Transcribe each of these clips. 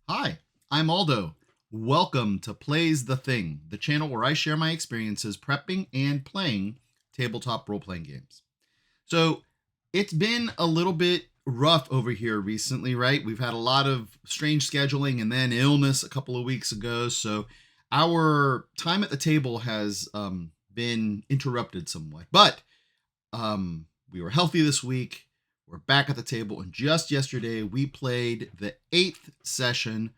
Hi, I'm Aldo. Welcome to Plays the Thing, the channel where I share my experiences prepping and playing tabletop role playing games. So, it's been a little bit rough over here recently, right? We've had a lot of strange scheduling and then illness a couple of weeks ago. So, our time at the table has been interrupted somewhat. But we were healthy this week. We're back at the table, and just yesterday we played the 8th session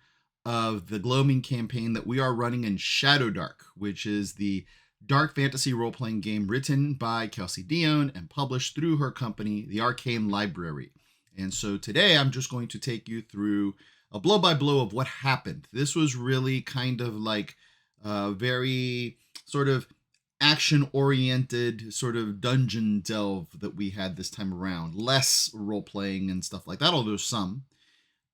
of the Gloaming campaign that we are running in ShadowDark, which is the dark fantasy role-playing game written by Kelsey Dion and published through her company, the Arcane Library. And so today I'm just going to take you through a blow-by-blow of what happened. This was really kind of like a very sort of action-oriented sort of dungeon delve that we had this time around. Less role-playing and stuff like that, although some.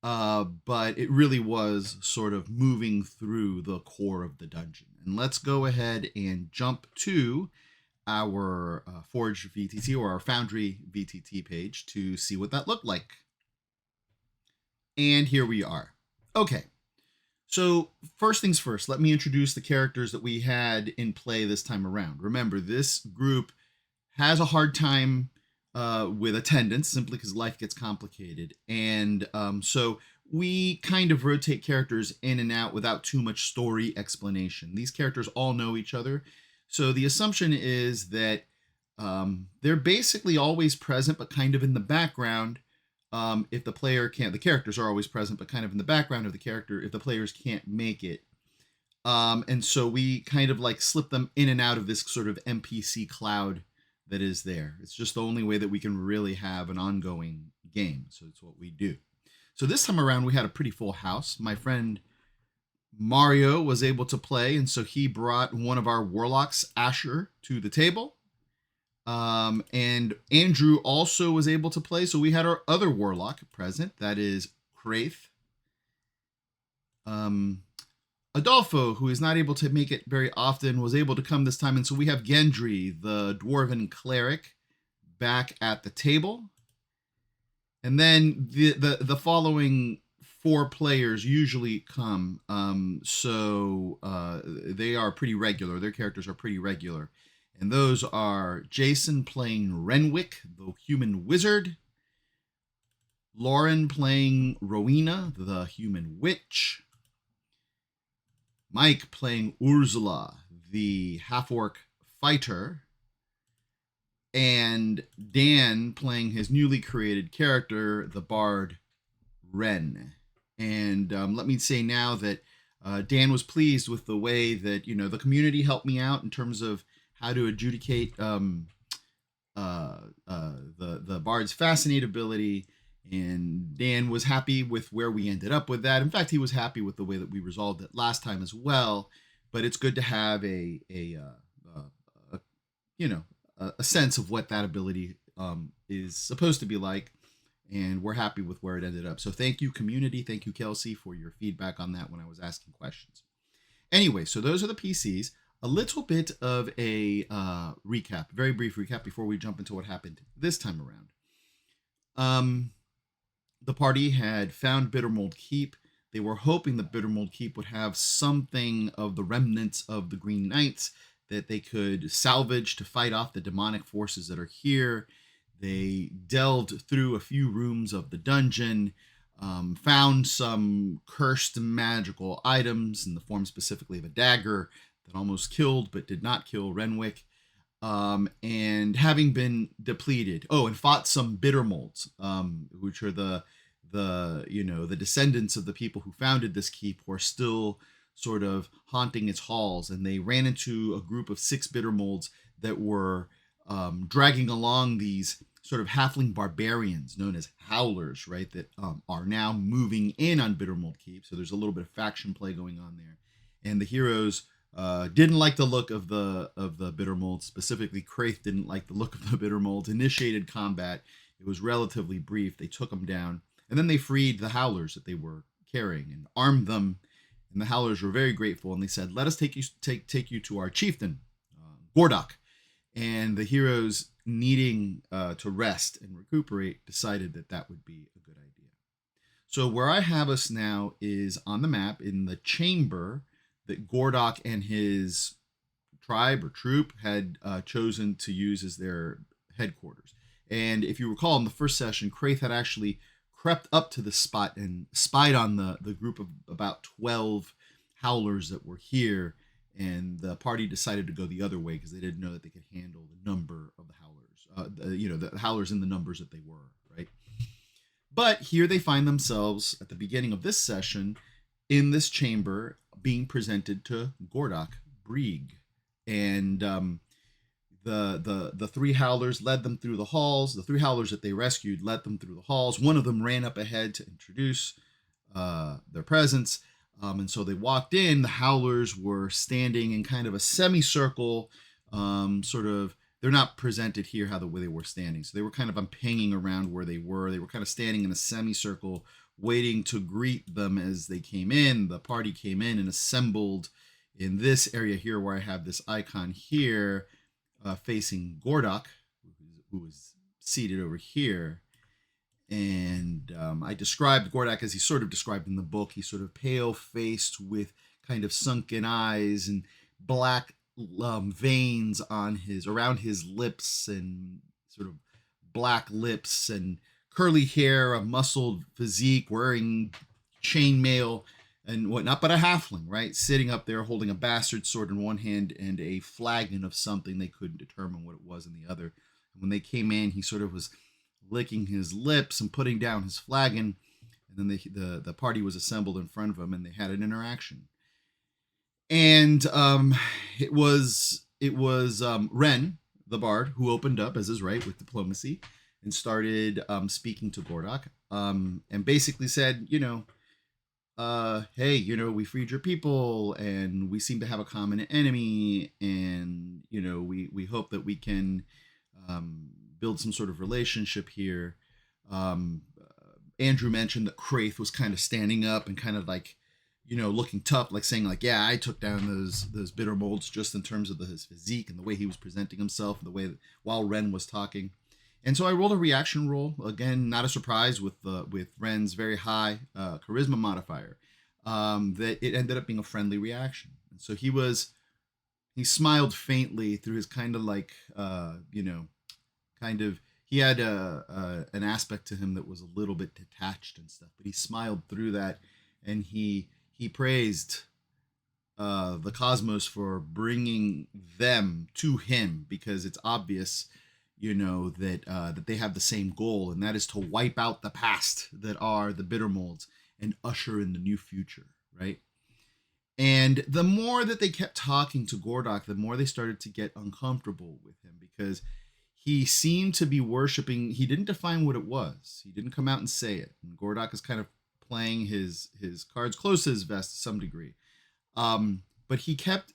But it really was sort of moving through the core of the dungeon. And let's go ahead and jump to our Forge VTT or our Foundry VTT page to see what that looked like. And here we are. Okay. So first things first, let me introduce the characters that we had in play this time around. Remember, this group has a hard time with attendance simply because life gets complicated. And so we kind of rotate characters in and out without too much story explanation. These characters all know each other. So the assumption is that they're basically always present, but kind of in the background. If the player can't, the characters are always present, but kind of in the background of the character if the players can't make it. And so we kind of like slip them in and out of this sort of NPC cloud that is there. It's just the only way that we can really have an ongoing game. So it's what we do. So this time around, we had a pretty full house. My friend Mario was able to play, and so he brought one of our warlocks, Asher, to the table. And Andrew also was able to play, so we had our other warlock present. That is Kraith. Adolfo, who is not able to make it very often, was able to come this time, and so we have Gendry, the dwarven cleric, back at the table. And then the following 4 players usually come, so they are pretty regular. Their characters are pretty regular. And those are Jason playing Renwick, the human wizard, Lauren playing Rowena, the human witch, Mike playing Ursula, the half-orc fighter, and Dan playing his newly created character, the bard Ren. And let me say now that Dan was pleased with the way that, the community helped me out in terms of how to adjudicate the bard's fascinatability, and Dan was happy with where we ended up with that. In fact, he was happy with the way that we resolved it last time as well. But it's good to have a sense of what that ability is supposed to be like, and we're happy with where it ended up. So thank you, community. Thank you, Kelsey, for your feedback on that when I was asking questions. Anyway, so those are the PCs. A little bit of a recap, very brief recap before we jump into what happened this time around. The party had found Bittermold Keep. They were hoping that Bittermold Keep would have something of the remnants of the Green Knights that they could salvage to fight off the demonic forces that are here. They delved through a few rooms of the dungeon, found some cursed magical items in the form specifically of a dagger that almost killed but did not kill Renwick, and having been depleted, and fought some Bittermolds, which are the descendants of the people who founded this keep, who are still sort of haunting its halls. And they ran into a group of 6 Bittermolds that were dragging along these sort of halfling barbarians known as howlers, right, that are now moving in on Bittermold Keep. So there's a little bit of faction play going on there, and the heroes didn't like the look of the Bittermold. Specifically, Kraith didn't like the look of the Bittermold. Initiated combat. It was relatively brief. They took them down, and then they freed the howlers that they were carrying and armed them. And the howlers were very grateful, and they said, "Let us take you to our chieftain, Gordok." And the heroes, needing to rest and recuperate, decided that would be a good idea. So where I have us now is on the map in the chamber that Gordok and his tribe or troop had chosen to use as their headquarters. And if you recall, in the first session, Kraith had actually crept up to this spot and spied on the group of about 12 howlers that were here. And the party decided to go the other way because they didn't know that they could handle the number of the howlers, the howlers in the numbers that they were, right? But here they find themselves at the beginning of this session in this chamber being presented to Gordok Brieg. And the three howlers led them through the halls. The three howlers that they rescued led them through the halls. One of them ran up ahead to introduce their presence. And so they walked in. The howlers were standing in kind of a semicircle, sort of. They're not presented here how the way they were standing. So they were kind of hanging around where they were. They were kind of standing in a semicircle, waiting to greet them as they came in. The party came in and assembled in this area here where I have this icon here facing Gordok, who was seated over here. And I described Gordok as he's sort of described in the book. He's sort of pale-faced with kind of sunken eyes and black veins on around his lips, and sort of black lips and curly hair, a muscled physique, wearing chainmail and whatnot, but a halfling, right? Sitting up there holding a bastard sword in one hand and a flagon of something they couldn't determine what it was in the other. And when they came in, he sort of was licking his lips and putting down his flagon, and then the party was assembled in front of him and they had an interaction. And it was Ren, the bard, who opened up, as is right, with diplomacy and started speaking to Gordok, and basically said, hey, we freed your people and we seem to have a common enemy, and we hope that we can build some sort of relationship here. Andrew mentioned that Kraith was kind of standing up and kind of like, looking tough, like saying like, yeah, I took down those bitter molds, just in terms of his physique and the way he was presenting himself, and the way that while Ren was talking. And so I rolled a reaction roll, again, not a surprise with Ren's very high charisma modifier, that it ended up being a friendly reaction. And so he smiled faintly through his kind of like, he had an aspect to him that was a little bit detached and stuff, but he smiled through that, and he praised the cosmos for bringing them to him, because it's obvious, that they have the same goal, and that is to wipe out the past that are the bitter molds and usher in the new future, right? And the more that they kept talking to Gordok, the more they started to get uncomfortable with him, because he seemed to be worshiping. He didn't define what it was. He didn't come out and say it. And Gordok is kind of playing his cards close to his vest to some degree. But he kept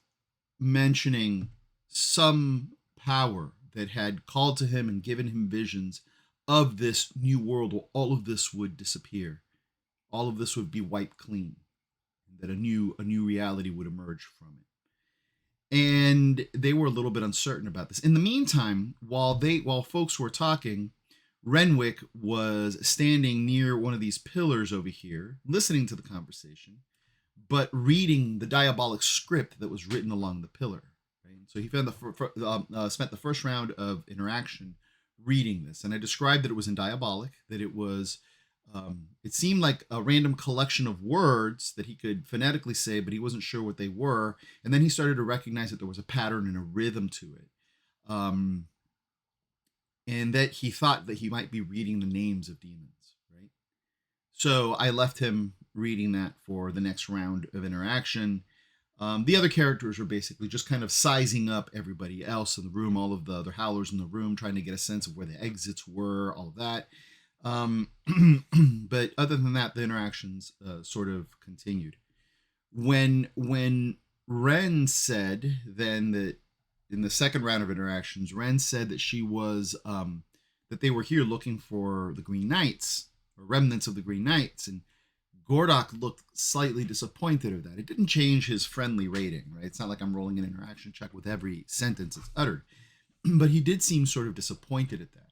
mentioning some power that had called to him and given him visions of this new world where all of this would disappear. All of this would be wiped clean. That a new reality would emerge from it. And they were a little bit uncertain about this. In the meantime, while folks were talking, Renwick was standing near one of these pillars over here, listening to the conversation, but reading the diabolic script that was written along the pillar. Right? So he found spent the first round of interaction reading this, and I described that it was in diabolic, that it was. It seemed like a random collection of words that he could phonetically say, but he wasn't sure what they were. And then he started to recognize that there was a pattern and a rhythm to it. And that he thought that he might be reading the names of demons, right? So I left him reading that for the next round of interaction. The other characters were basically just kind of sizing up everybody else in the room, all of the other howlers in the room, trying to get a sense of where the exits were, all of that. But other than that, the interactions sort of continued. When Ren said then that in the second round of interactions, Ren said that she was that they were here looking for the Green Knights, or remnants of the Green Knights, and Gordok looked slightly disappointed of that. It didn't change his friendly rating, right? It's not like I'm rolling an interaction check with every sentence it's uttered, but he did seem sort of disappointed at that.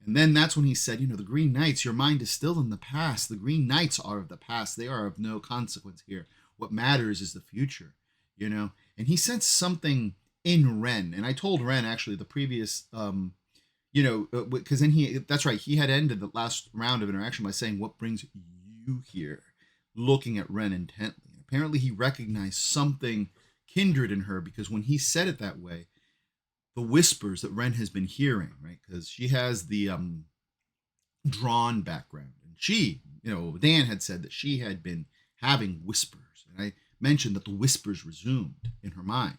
And then that's when he said, the Green Knights, your mind is still in the past. The Green Knights are of the past. They are of no consequence here. What matters is the future, And he sensed something in Ren. And I told Ren actually the previous, because then that's right, he had ended the last round of interaction by saying, what brings you here? Looking at Ren intently. Apparently he recognized something kindred in her because when he said it that way, the whispers that Ren has been hearing, right? Because she has the drawn background. And she, Dan had said that she had been having whispers. And I mentioned that the whispers resumed in her mind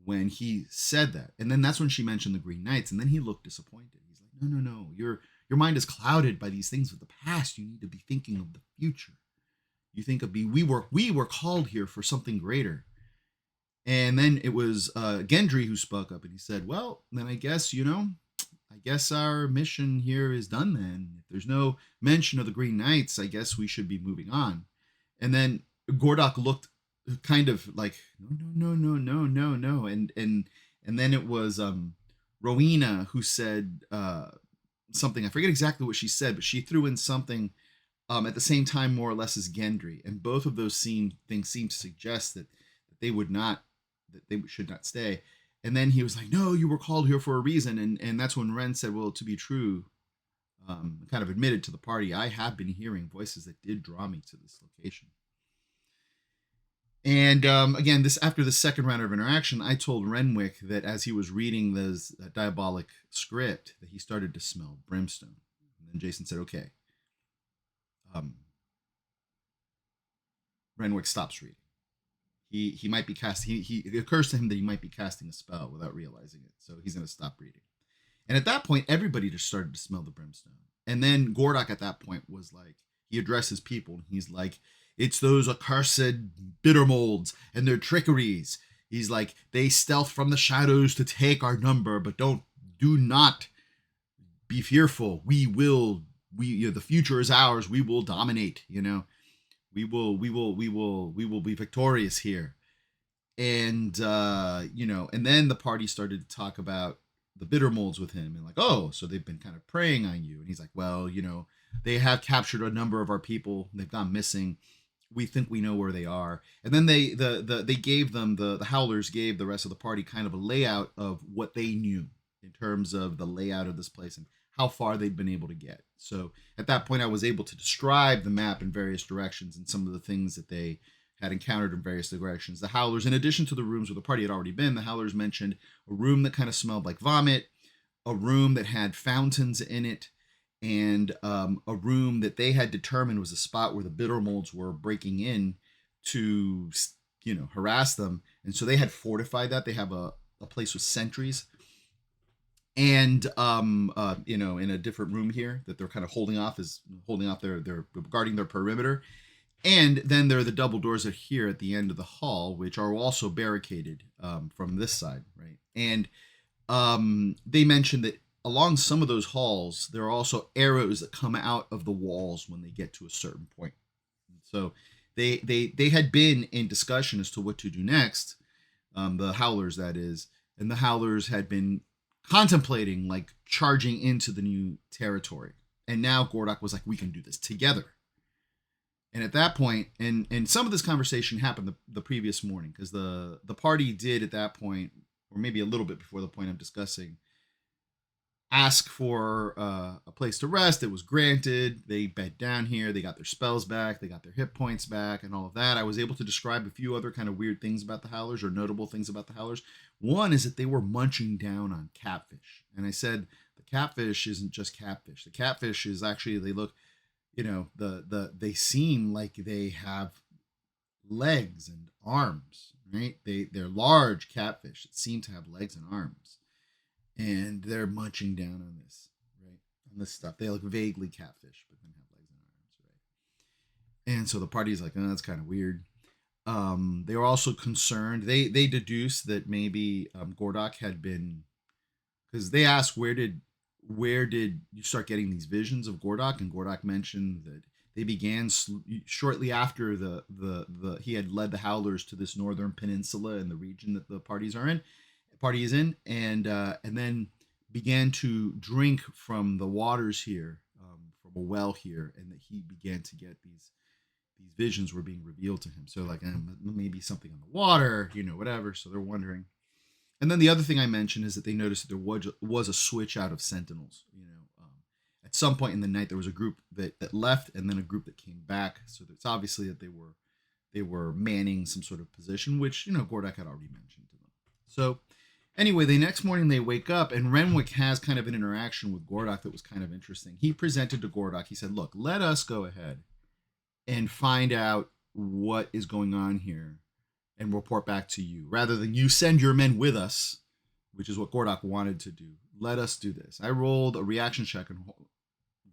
when he said that. And then that's when she mentioned the Green Knights. And then he looked disappointed. He's like, no. Your mind is clouded by these things of the past. You need to be thinking of the future. You think of we were called here for something greater. And then it was Gendry who spoke up and he said, well, then I guess, I guess our mission here is done then. If there's no mention of the Green Knights, I guess we should be moving on. And then Gordok looked kind of like, no. And then it was Rowena who said something. I forget exactly what she said, but she threw in something at the same time, more or less, as Gendry. And both of those things seemed to suggest that they should not stay. And then he was like, no, you were called here for a reason. And that's when Ren said, well, to be true, kind of admitted to the party, I have been hearing voices that did draw me to this location. And again, after the second round of interaction, I told Renwick that as he was reading this diabolic script, that he started to smell brimstone. And then Jason said, okay. Renwick stops reading. He might be casting. It occurs to him that he might be casting a spell without realizing it. So he's going to stop reading. And at that point, everybody just started to smell the brimstone. And then Gordok at that point was like, he addresses people. And he's like, it's those accursed bitter molds and their trickeries. He's like, they stealth from the shadows to take our number, but do not be fearful. The future is ours. We will dominate, We will be victorious here. And, and then the party started to talk about the bitter molds with him and like, oh, so they've been kind of preying on you. And he's like, well, they have captured a number of our people. They've gone missing. We think we know where they are. And then they gave them, the Howlers gave the rest of the party kind of a layout of what they knew in terms of the layout of this place and how far they'd been able to get. So at that point, I was able to describe the map in various directions and some of the things that they had encountered in various directions. The Howlers, in addition to the rooms where the party had already been, the Howlers mentioned a room that kind of smelled like vomit, a room that had fountains in it, and a room that they had determined was a spot where the bitter molds were breaking in to, harass them. And so they had fortified that. They have a place with sentries. And in a different room here that they're kind of holding off they're guarding their perimeter. And then there are the double doors that are here at the end of the hall, which are also barricaded from this side, right? And they mentioned that along some of those halls, there are also arrows that come out of the walls when they get to a certain point. So they had been in discussion as to what to do next, the Howlers, that is, and the Howlers had been contemplating like charging into the new territory. And now Gordok was like, we can do this together. And at that point, and some of this conversation happened the previous morning, because the party did at that point, or maybe a little bit before the point I'm discussing, ask for a place to rest. It was granted. They bed down here. They got their spells back. They got their hit points back and all of that. I was able to describe a few other kind of weird things about the Howlers, or notable things about the Howlers. One is that they were munching down on catfish. And I said, the catfish isn't just catfish. The catfish is actually, they look, they seem like they have legs and arms, right? They're large catfish that seem to have legs and arms. And they're munching down on this, right? On this stuff. They look vaguely catfish, but then have legs and arms, right? And so the party's like, oh, that's kind of weird. They were also concerned. They deduced that maybe Gordok had been, because they asked, where did you start getting these visions of Gordok? And Gordok mentioned that they began shortly after he had led the Howlers to this northern peninsula in the region that the party is in, and then began to drink from the waters here, from a well here, and that he began to get these visions were being revealed to him. So like maybe something in the water, whatever. So they're wondering. And then the other thing I mentioned is that they noticed that there was a switch out of sentinels. At some point in the night there was a group that left, and then a group that came back. So it's obviously that they were manning some sort of position, which Gordok had already mentioned to them. So anyway, the next morning they wake up, and Renwick has kind of an interaction with Gordok that was kind of interesting. He presented to Gordok. He said, "Look, let us go ahead and find out what is going on here and report back to you, rather than you send your men with us," which is what Gordok wanted to do. "Let us do this." I rolled a reaction check, and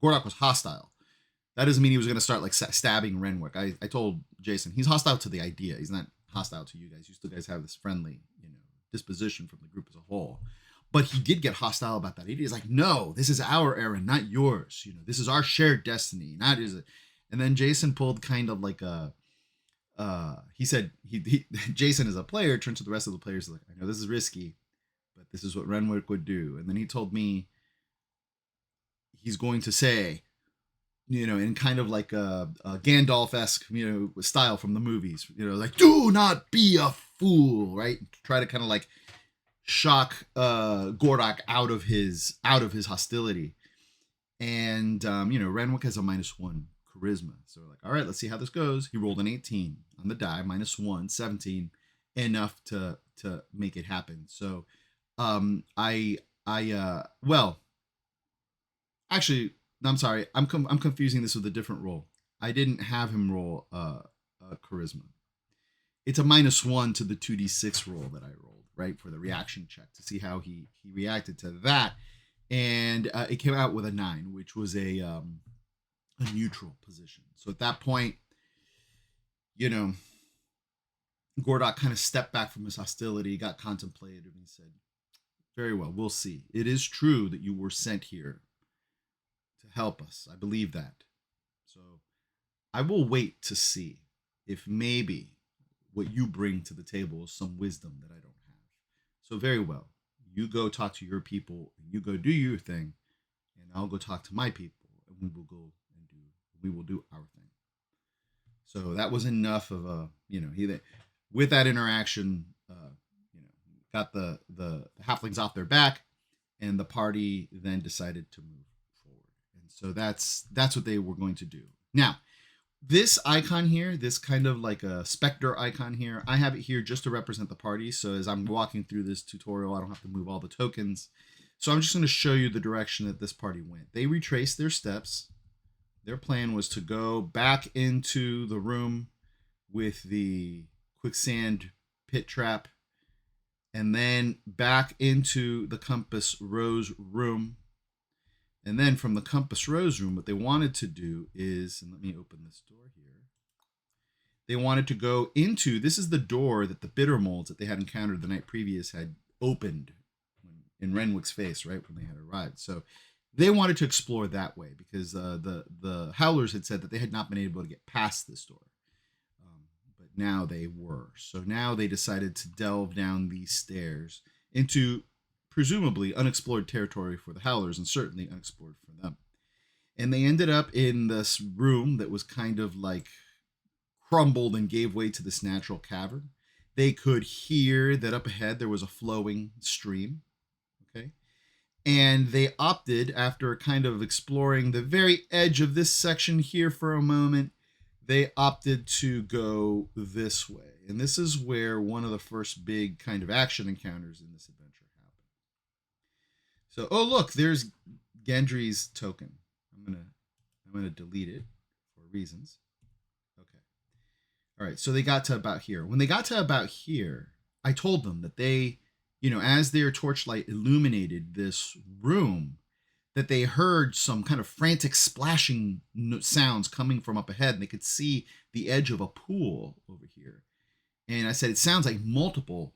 Gordok was hostile. That doesn't mean he was going to start like stabbing Renwick. I told Jason he's hostile to the idea. He's not hostile to you guys. You still guys have this friendly, disposition from the group as a whole. But he did get hostile about that idea. He's like, "No, this is our errand, not yours. This is our shared destiny, not is it." And then Jason pulled kind of like a. He said he Jason as a player turned to the rest of the players like, "I know this is risky, but this is what Renwick would do." And then he told me he's going to say, in kind of like a Gandalf-esque, style from the movies, like, "Do not be a fool," right? Try to kind of like shock Gordok out of his hostility. And Renwick has a -1 charisma. So we're like, all right, let's see how this goes. He rolled an 18 on the die, -1, 17, enough to make it happen. So well, actually, I'm sorry, I'm confusing this with a different roll. I didn't have him roll a charisma. It's a -1 to the 2d6 roll that I rolled, right, for the reaction check to see how he reacted to that. And it came out with a 9, which was a neutral position. So at that point, Gordok kind of stepped back from his hostility, got contemplative, and he said, "Very well, we'll see. It is true that you were sent here to help us. I believe that. So I will wait to see if maybe what you bring to the table is some wisdom that I don't have. So very well, you go talk to your people, and you go do your thing, and I'll go talk to my people, and we will do our thing." So that was enough of a, with that interaction, got the halflings off their back, and the party then decided to move forward. And so that's what they were going to do. Now, this icon here, this kind of like a specter icon here, I have it here just to represent the party. So as I'm walking through this tutorial, I don't have to move all the tokens. So I'm just going to show you the direction that this party went. They retraced their steps. Their plan was to go back into the room with the quicksand pit trap, and then back into the Compass Rose room. And then from the Compass Rose room, what they wanted to do is, and let me open this door here. They wanted to go into, this is the door that the bitter molds that they had encountered the night previous had opened in Renwick's face, right, when they had arrived. So they wanted to explore that way because the Howlers had said that they had not been able to get past this door. But now they were. So now they decided to delve down these stairs into presumably unexplored territory for the Howlers, and certainly unexplored for them. And they ended up in this room that was kind of like crumbled and gave way to this natural cavern. They could hear that up ahead there was a flowing stream. Okay. And they opted, after kind of exploring the very edge of this section here for a moment, they opted to go this way. And this is where one of the first big kind of action encounters in this adventure happened. So, oh look, there's Gendry's token. I'm gonna delete it for reasons. Okay. All right, so they got to about here. When they got to about here, I told them that they, as their torchlight illuminated this room, that they heard some kind of frantic splashing sounds coming from up ahead, and they could see the edge of a pool over here. And I said, it sounds like multiple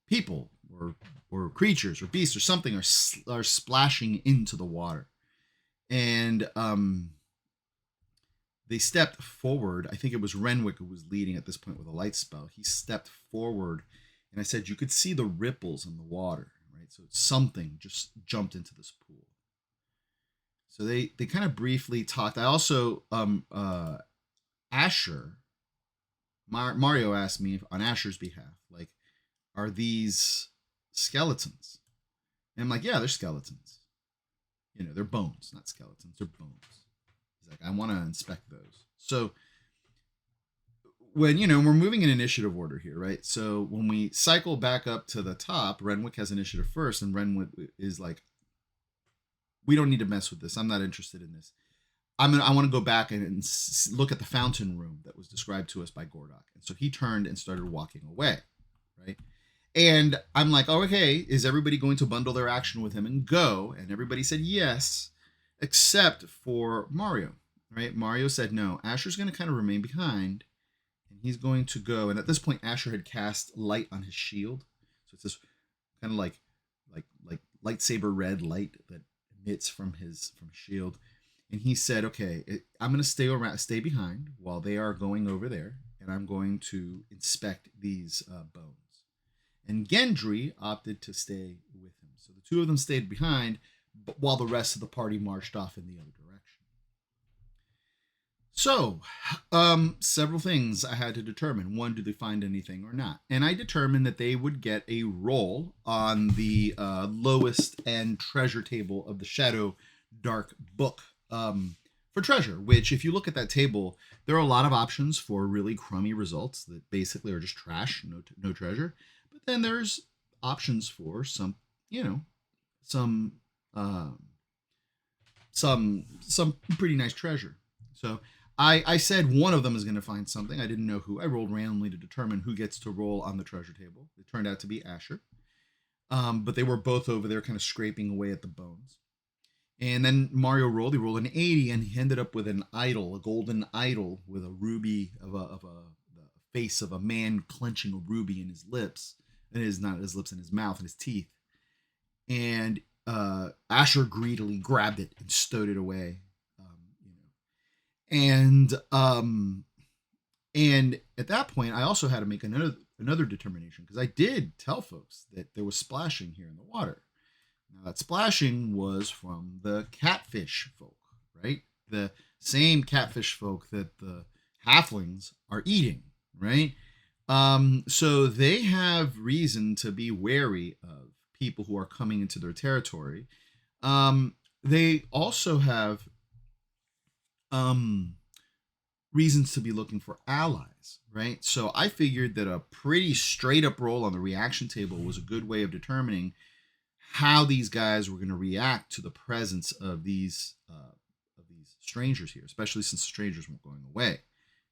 people or creatures or beasts or something are splashing into the water. And they stepped forward. I think it was Renwick who was leading at this point with a light spell. He stepped forward, and I said, you could see the ripples in the water. right? So something just jumped into this pool. So they kind of briefly talked. I also Asher Mario asked me on Asher's behalf, like, are these skeletons? And I'm like, yeah, they're skeletons. You know, they're bones, not skeletons. They're bones. He's like, I want to inspect those. So when, you know, we're moving in initiative order here, right? So when we cycle back up to the top, Renwick has initiative first, and Renwick is like, we don't need to mess with this. I'm not interested in this. I want to go back and look at the fountain room that was described to us by Gordok. And so he turned and started walking away, right? And I'm like, oh, okay, is everybody going to bundle their action with him and go? And everybody said yes, except for Mario, right? Mario said no. Asher's going to kind of remain behind, and he's going to go. And at this point, Asher had cast light on his shield, so it's this kind of like lightsaber red light that emits from his shield. And he said, okay, I'm going to stay behind while they are going over there, and I'm going to inspect these bones. And Gendry opted to stay with him. So the two of them stayed behind, while the rest of the party marched off in the other direction. So, several things I had to determine. One, do they find anything or not? And I determined that they would get a roll on the lowest end treasure table of the ShadowDark book for treasure, which, if you look at that table, there are a lot of options for really crummy results that basically are just trash, no treasure. But then there's options for some, you know, some pretty nice treasure. So I said one of them is going to find something. I didn't know who. I rolled randomly to determine who gets to roll on the treasure table. It turned out to be Asher. But they were both over there kind of scraping away at the bones. And then Mario rolled. He rolled an 80, and he ended up with an idol, a golden idol with a ruby of the face of a man clenching a ruby in his lips. And not his lips, in his mouth and his teeth. And Asher greedily grabbed it and stowed it away. And at that point, I also had to make another determination, because I did tell folks that there was splashing here in the water. Now, that splashing was from the catfish folk, right? The same catfish folk that the halflings are eating, right? So they have reason to be wary of people who are coming into their territory. They also have reasons to be looking for allies, right? So I figured that a pretty straight up roll on the reaction table was a good way of determining how these guys were going to react to the presence of these strangers here, especially since the strangers weren't going away.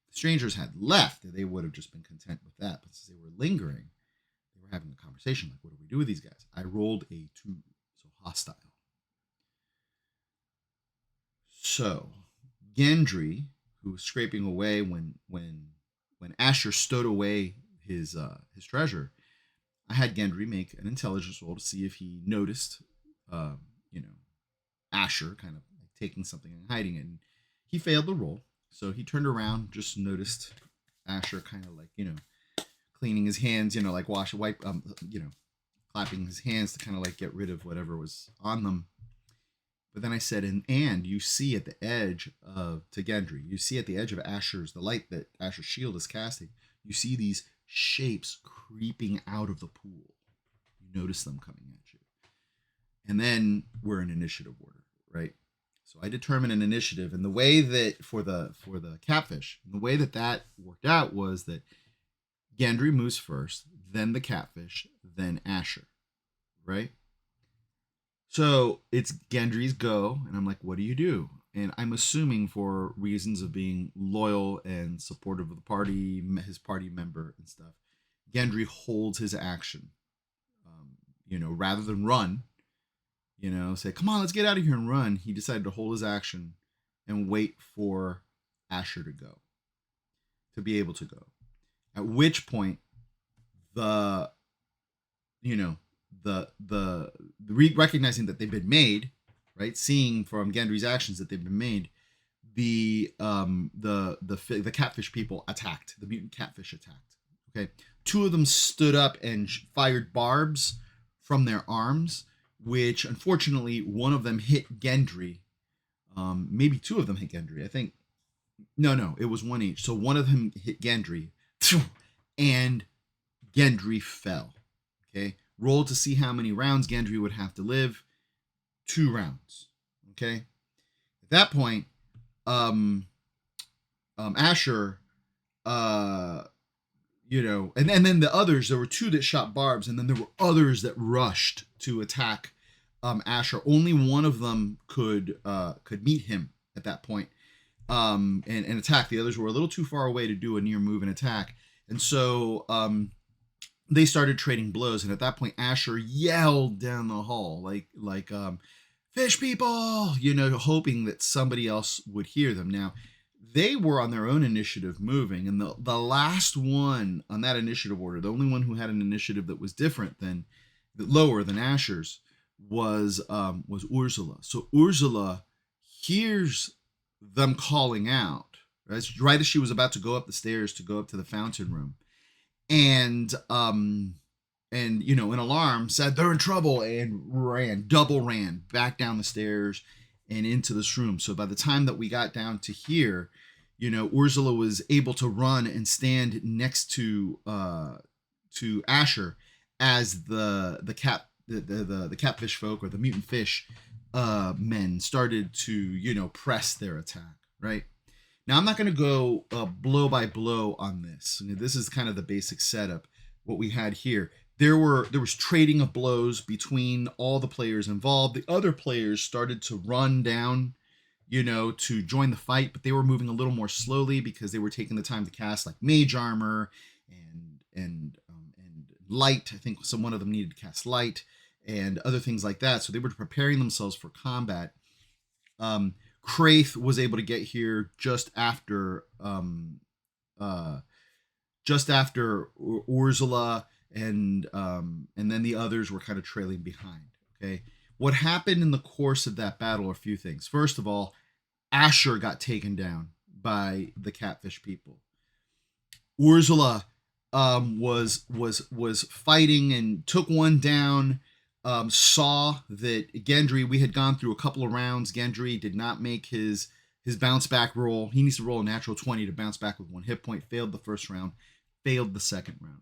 If the strangers had left, they would have just been content with that. But since they were lingering, they were having a conversation like, what do we do with these guys? I rolled a 2, so hostile. So Gendry, who was scraping away when Asher stowed away his treasure, I had Gendry make an intelligence roll to see if he noticed, Asher kind of like taking something and hiding it. And he failed the roll, so he turned around, just noticed Asher kind of like, cleaning his hands, like clapping his hands to kind of like get rid of whatever was on them. But then I said, and you see at the edge to Gendry, you see at the edge of the light that Asher's shield is casting, you see these shapes creeping out of the pool. You notice them coming at you. And then we're in initiative order, right? So I determined an initiative, and the way that for the catfish, the way that worked out was that Gendry moves first, then the catfish, then Asher, right? So it's Gendry's go, and I'm like, what do you do? And I'm assuming for reasons of being loyal and supportive of the party, his party member and stuff, Gendry holds his action. Rather than run, say, come on, let's get out of here and run. He decided to hold his action and wait for Asher to be able to go. At which point, recognizing that they've been made, right? Seeing from Gendry's actions that they've been made, the catfish people attacked. The mutant catfish attacked. Okay, 2 of them stood up and fired barbs from their arms, which unfortunately one of them hit Gendry. Maybe two of them hit Gendry. I think no, it was one each. So one of them hit Gendry, and Gendry fell. Okay, roll to see how many rounds Gendry would have to live. 2 rounds. Okay, at that point, Asher, and then the others. There were 2 that shot barbs, and then there were others that rushed to attack Asher. Only one of them could meet him at that point, and attack. The others were a little too far away to do a near move and attack, and so they started trading blows. And at that point, Asher yelled down the hall like fish people, hoping that somebody else would hear them. Now, they were on their own initiative moving, and the last one on that initiative order, the only one who had an initiative that was lower than Asher's, was Ursula. So Ursula hears them calling out, right as she was about to go up the stairs to go up to the fountain room, and in alarm said they're in trouble, and double ran back down the stairs and into this room. So by the time that we got down to here, Ursula was able to run and stand next to Asher as the catfish folk, or the mutant fish men, started to press their attack. Right now, I'm not going to go blow by blow on this. This is kind of the basic setup. What we had here, there was trading of blows between all the players involved. The other players started to run down, to join the fight, but they were moving a little more slowly because they were taking the time to cast like mage armor and light. I think one of them needed to cast light and other things like that. So they were preparing themselves for combat. Kraith was able to get here just after Ursula, and then the others were kind of trailing behind. Okay, what happened in the course of that battle are a few things. First of all, Asher got taken down by the catfish people. Ursula was fighting and took one down. Saw that Gendry, we had gone through a couple of rounds. Gendry did not make his bounce back roll. He needs to roll a natural 20 to bounce back with 1 hit point. Failed the first round, failed the second round.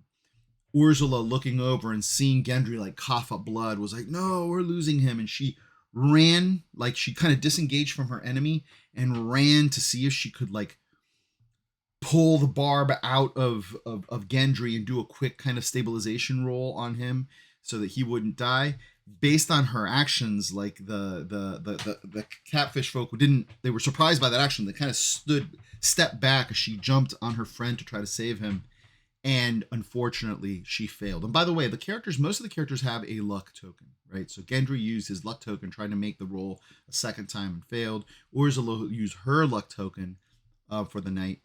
Ursula, looking over and seeing Gendry like cough up blood, was like, no, we're losing him. And she ran, like she kind of disengaged from her enemy and ran to see if she could like pull the barb out of Gendry and do a quick kind of stabilization roll on him so that he wouldn't die. Based on her actions, like the catfish folk they were surprised by that action. They kind of stepped back as she jumped on her friend to try to save him. And unfortunately, she failed. And by the way, most of the characters have a luck token, right? So Gendry used his luck token, trying to make the roll a second time and failed. Ursula used her luck token for the night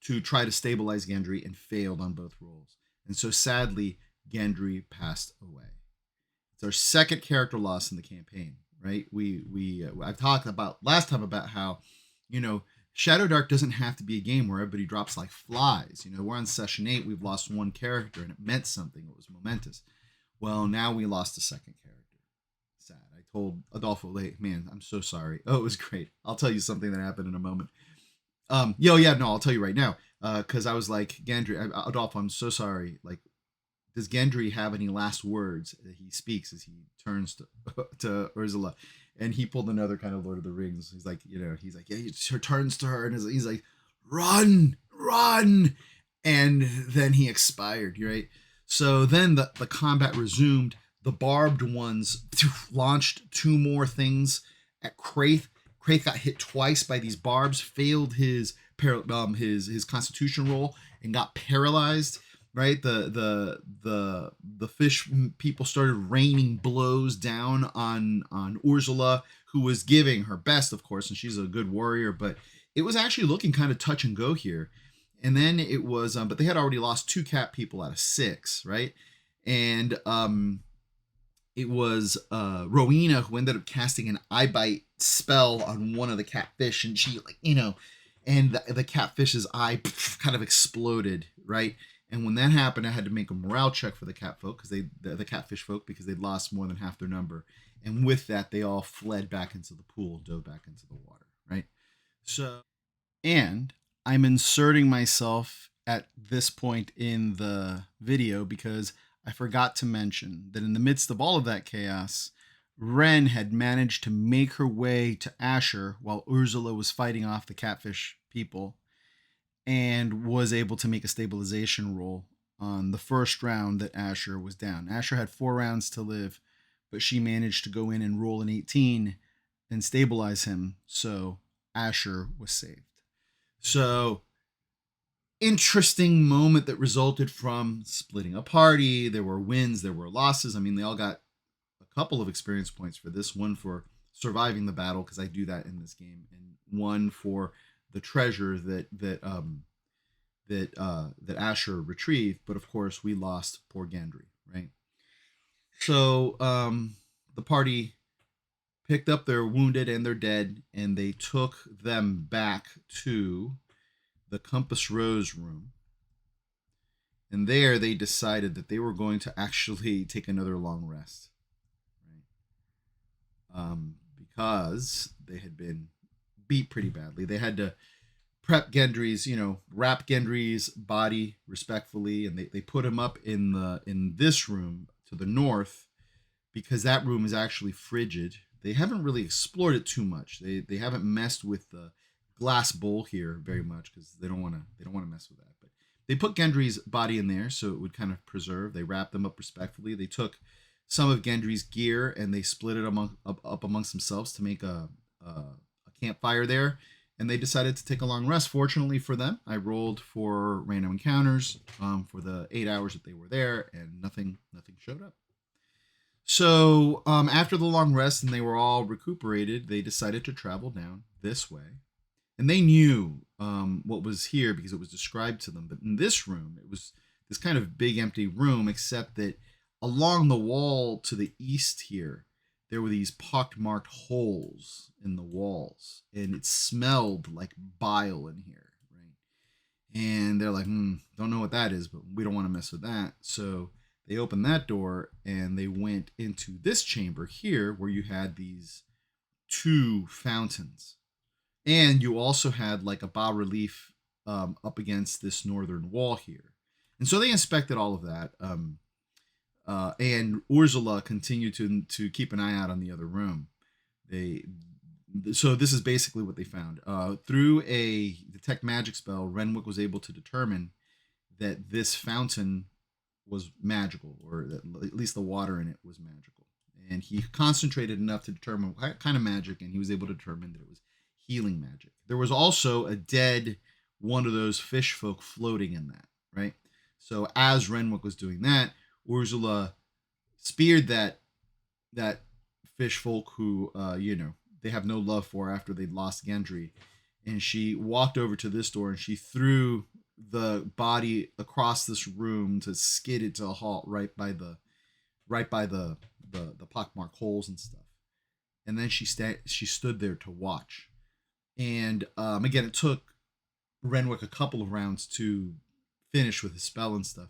to try to stabilize Gendry and failed on both rolls. And so sadly, Gendry passed away. It's our second character loss in the campaign, right? I've talked about last time about how, ShadowDark doesn't have to be a game where everybody drops like flies. We're on session 8. We've lost 1 character and it meant something. It was momentous. Well, now we lost a second character. Sad. I told Adolfo, hey, man, I'm so sorry. Oh, it was great. I'll tell you something that happened in a moment. I'll tell you right now. Because I was like, Gendry, Adolfo, I'm so sorry. Like, does Gendry have any last words that he speaks as he turns to Ursula? And he pulled another kind of Lord of the Rings. He's like, yeah, he turns to her and he's like, run. And then he expired, right? So then the combat resumed. The barbed ones launched 2 more things at Kraith. Kraith got hit twice by these barbs, failed his constitution roll, and got paralyzed. Right, the fish people started raining blows down on Ursula, who was giving her best, of course, and she's a good warrior. But it was actually looking kind of touch and go here. And then it was, but they had already lost 2 cat people out of 6, right? And it was Rowena who ended up casting an eye bite spell on one of the catfish, and she and the catfish's eye kind of exploded, right? And when that happened, I had to make a morale check for the cat folk because the catfish folk, because they'd lost more than half their number. And with that, they all fled back into the pool, dove back into the water, right? So, and I'm inserting myself at this point in the video because I forgot to mention that in the midst of all of that chaos, Ren had managed to make her way to Asher while Ursula was fighting off the catfish people and was able to make a stabilization roll on the first round that Asher was down. Asher had 4 rounds to live, but she managed to go in and roll an 18 and stabilize him, so Asher was saved. So, interesting moment that resulted from splitting a party. There were wins, there were losses. I mean, they all got a couple of experience points for this, one for surviving the battle, because I do that in this game, and one for the treasure that Asher retrieved. But of course, we lost poor Gendry, right? So the party picked up their wounded and their dead, and they took them back to the Compass Rose room. And there they decided that they were going to actually take another long rest, right? Because they had been beat pretty badly. They had to prep Gendry's, wrap Gendry's body respectfully, and they put him up in this room to the north, because that room is actually frigid. They haven't really explored it too much. They haven't messed with the glass bowl here very much because they don't want to mess with that. But they put Gendry's body in there so it would kind of preserve. They wrapped them up respectfully. They took some of Gendry's gear and they split it up amongst themselves to make a campfire there. And they decided to take a long rest. Fortunately for them, I rolled for random encounters for the 8 hours that they were there, and nothing showed up. So after the long rest and they were all recuperated, they decided to travel down this way. And they knew what was here because it was described to them. But in this room, it was this kind of big empty room, except that along the wall to the east here, there were these pockmarked holes in the walls, and it smelled like bile in here, right? And they're like, don't know what that is, but we don't want to mess with that. So they opened that door and they went into this chamber here where you had these 2 fountains. And you also had like a bas relief up against this northern wall here. And so they inspected all of that. And Ursula continued to keep an eye out on the other room. So this is basically what they found. Through a detect magic spell, Renwick was able to determine that this fountain was magical, or that at least the water in it was magical. And he concentrated enough to determine what kind of magic, and he was able to determine that it was healing magic. There was also a dead one of those fish folk floating in that, right? So as Renwick was doing that, Ursula speared that fish folk who they have no love for after they'd lost Gendry, and she walked over to this door and she threw the body across this room to skid it to a halt right by the pockmarked holes and stuff. And then she stood there to watch. And again, it took Renwick a couple of rounds to finish with his spell and stuff.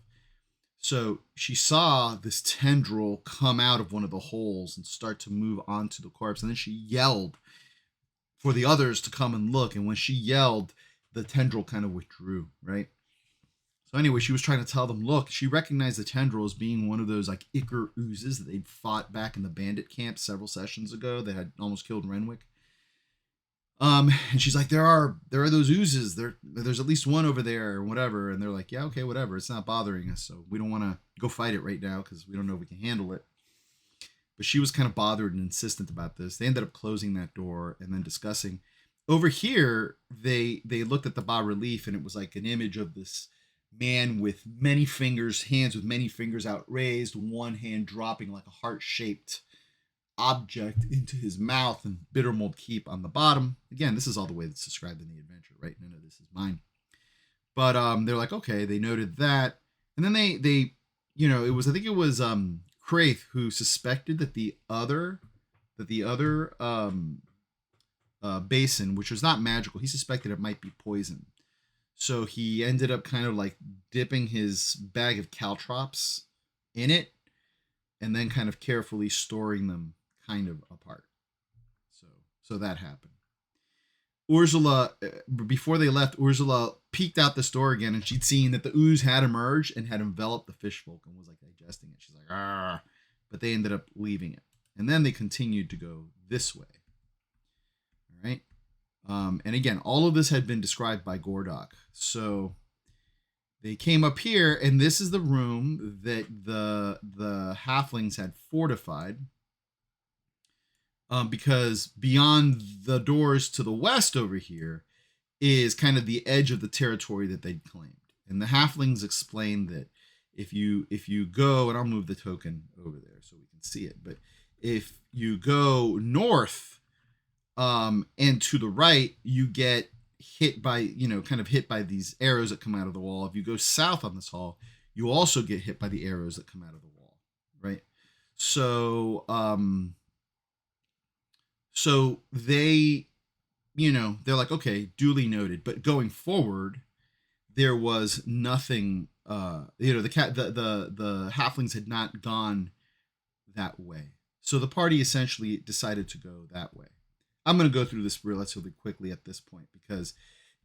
So she saw this tendril come out of one of the holes and start to move onto the corpse. And then she yelled for the others to come and look. And when she yelled, the tendril kind of withdrew, right? So anyway, she was trying to tell them, look, she recognized the tendril as being one of those like ichor oozes that they'd fought back in the bandit camp several sessions ago that had almost killed Renwick. And she's like, there are those oozes. There's at least one over there or whatever. And they're like, yeah, okay, whatever. It's not bothering us. So we don't want to go fight it right now because we don't know if we can handle it. But she was kind of bothered and insistent about this. They ended up closing that door and then discussing. Over here, they looked at the bas relief, and it was like an image of this man with many fingers, hands with many fingers outraised, one hand dropping like a heart-shaped object into his mouth, and Bittermold Keep on the bottom. Again, this is all the way that's described in the adventure, right? None of this is mine. But they're like, okay, they noted that. And then they it was, I think it was Kraith who suspected that the other basin, which was not magical, he suspected it might be poison. So he ended up kind of like dipping his bag of caltrops in it and then kind of carefully storing them kind of apart. So so that happened. Ursula, before they left, Ursula peeked out this door again, and she'd seen that the ooze had emerged and had enveloped the fish folk and was like digesting it. She's like, ah, but they ended up leaving it, and then they continued to go this way. All right, and again, all of this had been described by Gordok. So they came up here, and this is the room that the halflings had fortified. Because beyond the doors to the west over here is kind of the edge of the territory that they'd claimed. And the halflings explained that if you go, and I'll move the token over there so we can see it, but if you go north and to the right, you get hit by, kind of hit by these arrows that come out of the wall. If you go south on this hall, you also get hit by the arrows that come out of the wall, right? So they, they're like, okay, duly noted. But going forward, there was nothing. The halflings had not gone that way. So the party essentially decided to go that way. I'm going to go through this relatively quickly at this point because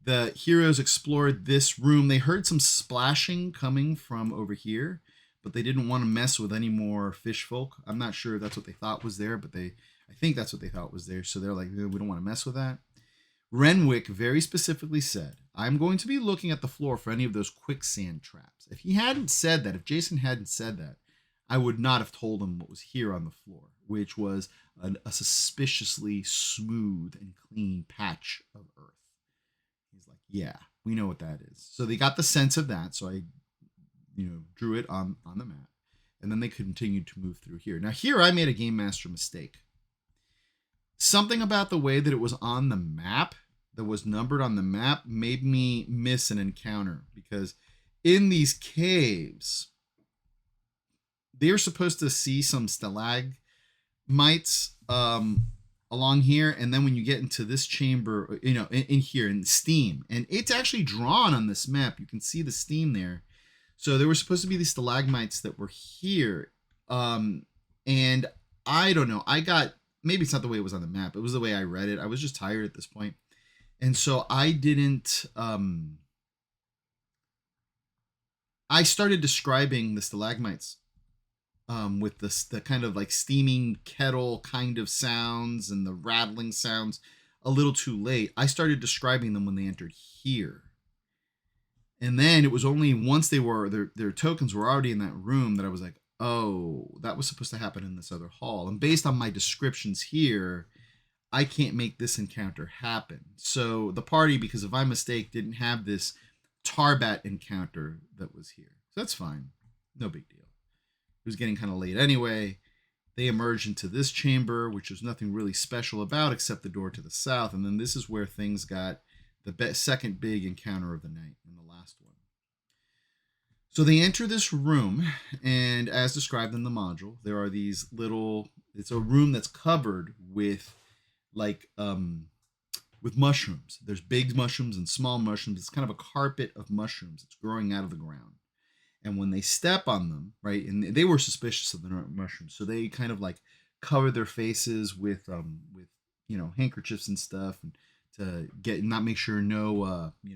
the heroes explored this room. They heard some splashing coming from over here, but they didn't want to mess with any more fish folk. I'm not sure if that's what they thought was there, but I think that's what they thought was there. So they're like, we don't want to mess with that. Renwick very specifically said, I'm going to be looking at the floor for any of those quicksand traps. If he hadn't said that, if Jason hadn't said that, I would not have told him what was here on the floor, which was a suspiciously smooth and clean patch of earth. He's like, yeah, we know what that is. So they got the sense of that. So I, drew it on the map. And then they continued to move through here. Now here I made a game master mistake. Something about the way that it was on the map, that was numbered on the map, made me miss an encounter. Because in these caves, they're supposed to see some stalagmites along here. And then when you get into this chamber, in here, in steam. And it's actually drawn on this map. You can see the steam there. So there were supposed to be these stalagmites that were here. And I don't know. Maybe it's not the way it was on the map. It was the way I read it. I was just tired at this point. And so I didn't, I started describing the stalagmites with the kind of like steaming kettle kind of sounds and the rattling sounds a little too late. I started describing them when they entered here. And then it was only once their tokens were already in that room that I was like, oh, that was supposed to happen in this other hall. And based on my descriptions here, I can't make this encounter happen. So the party, because of my mistake, didn't have this Tarbat encounter that was here. So that's fine. No big deal. It was getting kind of late anyway. They emerged into this chamber, which was nothing really special about except the door to the south. And then this is where things got the second big encounter of the night in the last one. So they enter this room, and as described in the module, there are these it's a room that's covered with with mushrooms. There's big mushrooms and small mushrooms. It's kind of a carpet of mushrooms. It's growing out of the ground. And when they step on them, right, and they were suspicious of the mushrooms, so they kind of like covered their faces with handkerchiefs and stuff, and to make sure no what do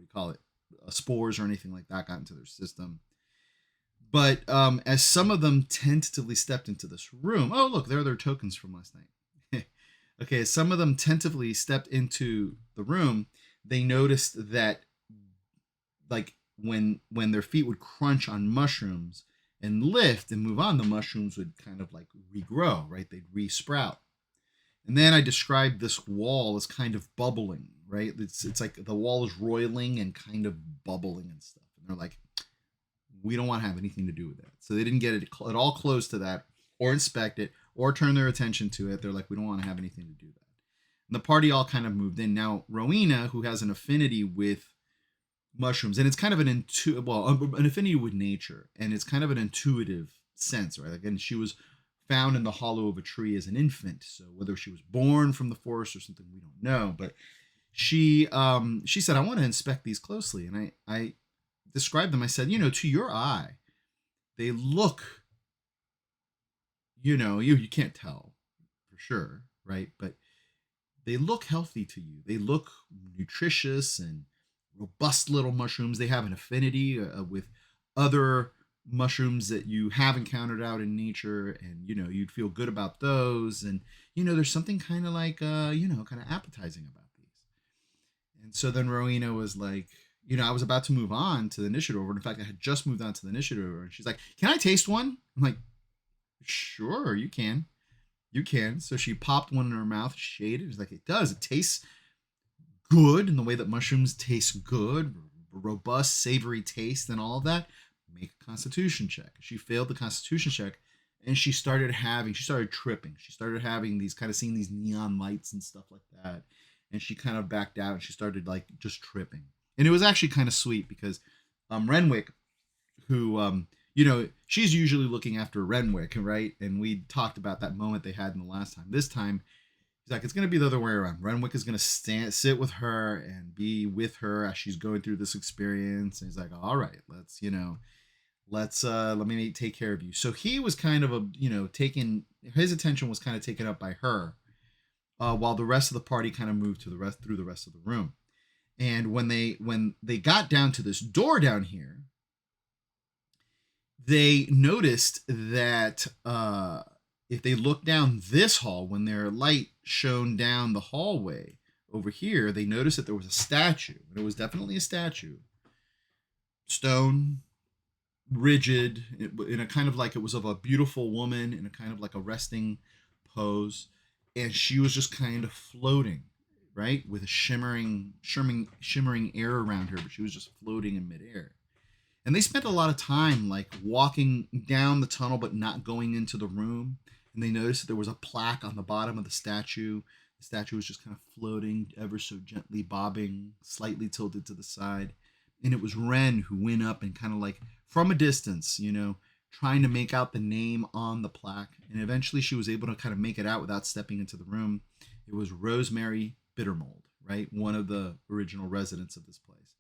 you call it, spores or anything like that got into their system. But as some of them tentatively stepped into this room, oh look, there are their tokens from last night. Okay, as some of them tentatively stepped into the room, they noticed that like when their feet would crunch on mushrooms and lift and move on, the mushrooms would kind of like regrow, right? They'd re-sprout. And then I described this wall as kind of bubbling, right? It's like the wall is roiling and kind of bubbling and stuff. And they're like, we don't want to have anything to do with that. So they didn't get it at all close to that or inspect it or turn their attention to it. They're like, we don't want to have anything to do with that. And the party all kind of moved in. Now, Rowena, who has an affinity with mushrooms, and it's kind of an affinity with nature, and it's kind of an intuitive sense, right? Again, she was found in the hollow of a tree as an infant. So whether she was born from the forest or something, we don't know. But she said, I want to inspect these closely. And I described them. I said, to your eye, they look, you can't tell for sure, right? But they look healthy to you. They look nutritious and robust little mushrooms. They have an affinity with other mushrooms that you have encountered out in nature, and you'd feel good about those. And there's something kind of like kind of appetizing about these. And so then Rowena was like, I was about to move on to the initiative order. In fact, I had just moved on to the initiative order, and she's like, can I taste one? I'm like, sure, you can. You can. So she popped one in her mouth, shaded. It's like, it does. It tastes good in the way that mushrooms taste good, robust, savory taste, and all of that. Make a constitution check. She failed the constitution check, and she started tripping. She started having seeing these neon lights and stuff like that. And she kind of backed out, and she started like just tripping. And it was actually kind of sweet because Renwick, who she's usually looking after Renwick, right? And we talked about that moment they had in the last time. This time, he's like, it's going to be the other way around. Renwick is going to sit with her and be with her as she's going through this experience. And he's like, all right, let me take care of you. So he was kind of his attention was kind of taken up by her, while the rest of the party kind of moved through the rest of the room. And when they got down to this door down here, they noticed that if they looked down this hall, when their light shone down the hallway over here, they noticed that there was a statue. And it was definitely a statue. Stone, rigid, in a kind of like it was of a beautiful woman in a kind of like a resting pose. And she was just kind of floating, right? With a shimmering air around her, but she was just floating in midair. And they spent a lot of time like walking down the tunnel, but not going into the room. And they noticed that there was a plaque on the bottom of the statue. The statue was just kind of floating ever so gently, bobbing, slightly tilted to the side. And it was Ren who went up and kind of like from a distance, trying to make out the name on the plaque. And eventually she was able to kind of make it out without stepping into the room. It was Rosemary Bittermold, right? One of the original residents of this place.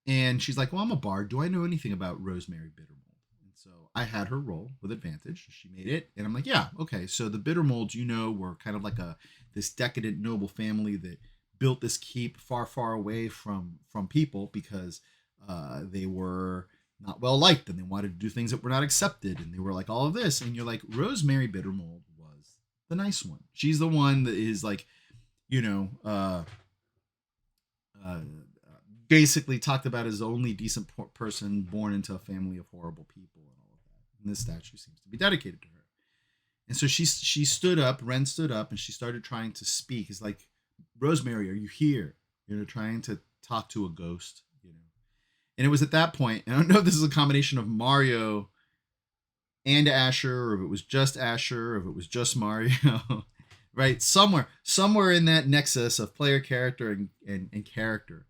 And she's like, well, I'm a bard. Do I know anything about Rosemary Bittermold? And so I had her roll with advantage. She made it. And I'm like, yeah, okay. So the Bittermolds, were kind of like this decadent noble family that built this keep far, far away from people because they were not well liked and they wanted to do things that were not accepted. And they were like all of this. And you're like, Rosemary Bittermold was the nice one. She's the one that is like, basically talked about as the only decent person born into a family of horrible people and all of that. And this statue seems to be dedicated to her. And so she stood up, Ren stood up, and she started trying to speak. It's like, Rosemary, are you here? Trying to talk to a ghost, And it was at that point, and I don't know if this is a combination of Mario and Asher, or if it was just Asher, or if it was just Mario, right? Somewhere in that nexus of player character and character.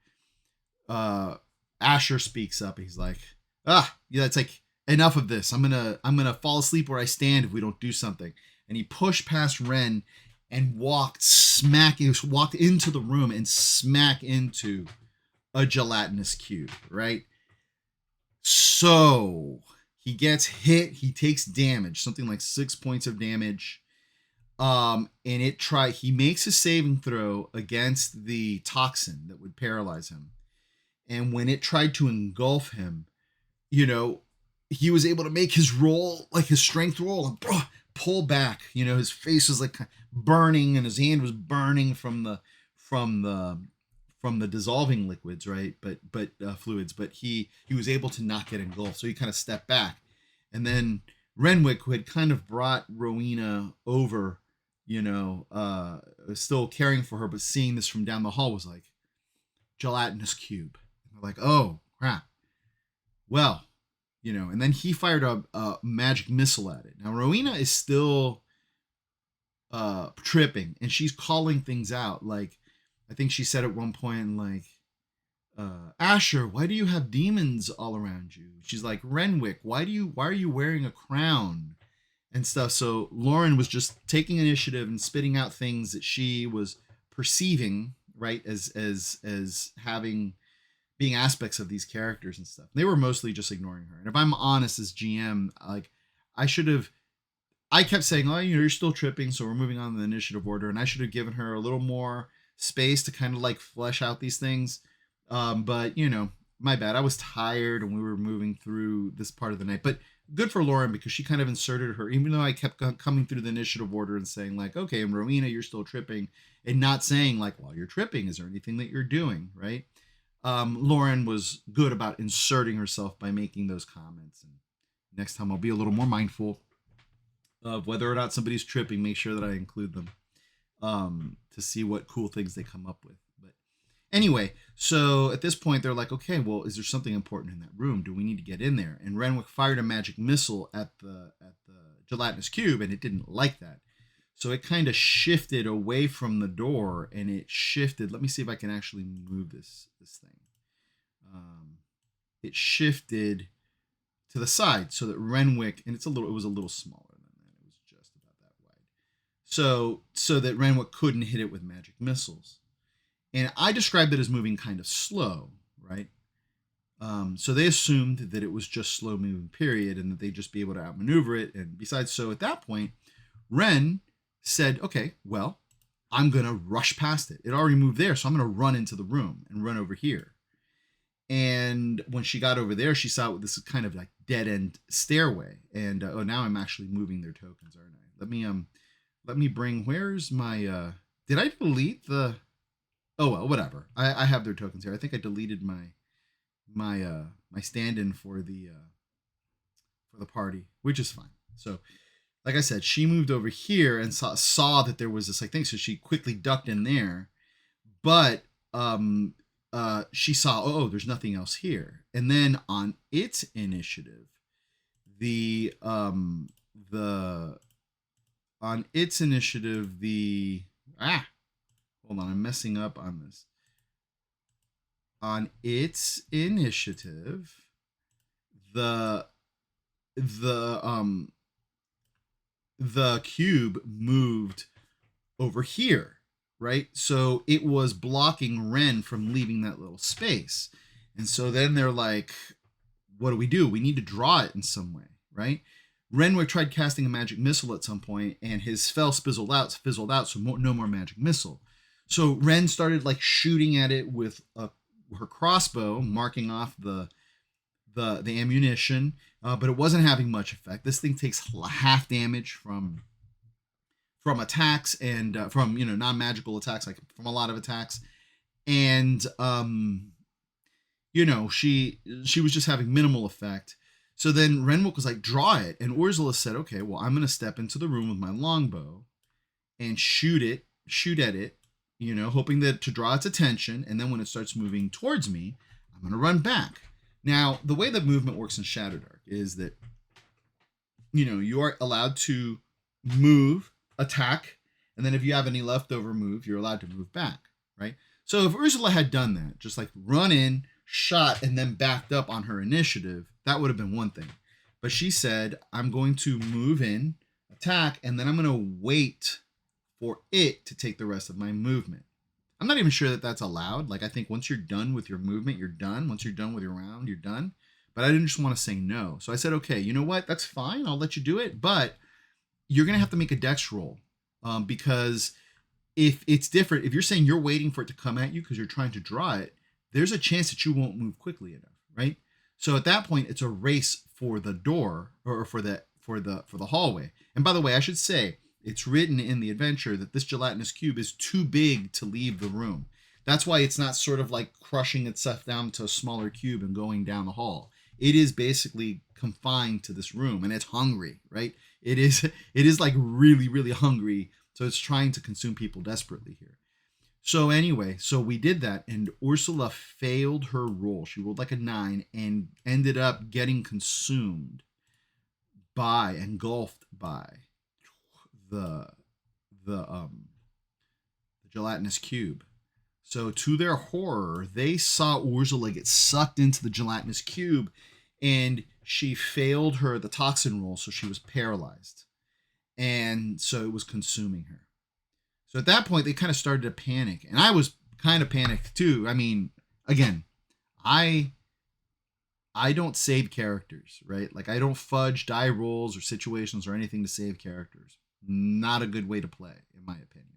Asher speaks up. He's like, it's like, enough of this. I'm gonna fall asleep where I stand if we don't do something. And he pushed past Ren and walked into the room and smack into a gelatinous cube, right? So he gets hit, he takes damage, something like 6 points of damage. And he makes a saving throw against the toxin that would paralyze him. And when it tried to engulf him, he was able to make his roll, like his strength roll, and pull back. His face was like burning and his hand was burning from the dissolving liquids, right? But fluids. But he was able to not get engulfed. So he kind of stepped back. And then Renwick, who had kind of brought Rowena over, still caring for her, but seeing this from down the hall, was like, gelatinous cube. We're like, oh crap. Well, and then he fired a magic missile at it. Now Rowena is still tripping and she's calling things out. Like, I think she said at one point, like, Asher, why do you have demons all around you? She's like, Renwick, why are you wearing a crown and stuff? So Lauren was just taking initiative and spitting out things that she was perceiving, right, as having being aspects of these characters and stuff. They were mostly just ignoring her. And if I'm honest as GM, like I should have I kept saying, "Oh, you're still tripping, so we're moving on to the initiative order," and I should have given her a little more space to kind of like flesh out these things. But my bad. I was tired, and we were moving through this part of the night. But good for Lauren because she kind of inserted her, even though I kept coming through the initiative order and saying like, "Okay, and Rowena, you're still tripping," and not saying like, "While you're tripping, is there anything that you're doing?" Right? Lauren was good about inserting herself by making those comments. And next time, I'll be a little more mindful of whether or not somebody's tripping, make sure that I include them to see what cool things they come up with. But anyway, so at this point, they're like, okay, well, is there something important in that room? Do we need to get in there? And Renwick fired a magic missile at the gelatinous cube, and it didn't like that. So it kind of shifted away from the door, and it shifted. Let me see if I can actually move this thing. It shifted to the side so that Renwick, and it was a little smaller. So that Renwick couldn't hit it with magic missiles. And I described it as moving kind of slow, right? So they assumed that it was just slow moving, period, and that they'd just be able to outmaneuver it. And besides, so at that point, Ren said, okay, well, I'm going to rush past it. It already moved there, so I'm going to run into the room and run over here. And when she got over there, she saw this is kind of like dead end stairway. And now I'm actually moving their tokens, aren't I? Let me bring, where's my, did I delete the, oh, well, whatever. I have their tokens here. I think I deleted my stand-in for the party, which is fine. So, like I said, she moved over here and saw that there was this like thing. So she quickly ducked in there, but, she saw, oh, there's nothing else here. And then on its initiative, hold on, I'm messing up on this. On its initiative, the cube moved over here, right? So it was blocking Ren from leaving that little space. And so then they're like, what do? We need to draw it in some way, right? Renwick tried casting a magic missile at some point, and his spell fizzled out, so no more magic missile. So Ren started like shooting at it with her crossbow, marking off the ammunition, but it wasn't having much effect. This thing takes half damage from attacks and from non-magical attacks, like from a lot of attacks, and she was just having minimal effect. So then Renwick was like, draw it. And Ursula said, okay, well, I'm going to step into the room with my longbow and shoot at it, hoping that to draw its attention. And then when it starts moving towards me, I'm going to run back. Now, the way that movement works in ShadowDark is that, you are allowed to move, attack, and then if you have any leftover move, you're allowed to move back, right? So if Ursula had done that, just like run in, shot, and then backed up on her initiative, that would have been one thing. But she said, I'm going to move in, attack, and then I'm going to wait for it to take the rest of my movement. I'm not even sure that that's allowed. Like, I think once you're done with your movement, you're done. Once you're done with your round, you're done. But I didn't just want to say no. So I said, okay, you know what? That's fine. I'll let you do it. But you're going to have to make a dex roll. Because if it's different, if you're saying you're waiting for it to come at you because you're trying to draw it, there's a chance that you won't move quickly enough, right? So at that point, it's a race for the door or for the hallway. And by the way, I should say, it's written in the adventure that this gelatinous cube is too big to leave the room. That's why it's not sort of like crushing itself down to a smaller cube and going down the hall. It is basically confined to this room, and it's hungry, right? It is like really, really hungry. So it's trying to consume people desperately here. So anyway, so we did that, and Ursula failed her roll. She rolled like a 9 and ended up getting consumed engulfed by the gelatinous cube. So to their horror, they saw Ursula get sucked into the gelatinous cube, and she failed the toxin roll, so she was paralyzed. And so it was consuming her. So at that point, they kind of started to panic. And I was kind of panicked too. I mean, again, I don't save characters, right? Like I don't fudge die rolls or situations or anything to save characters. Not a good way to play, in my opinion.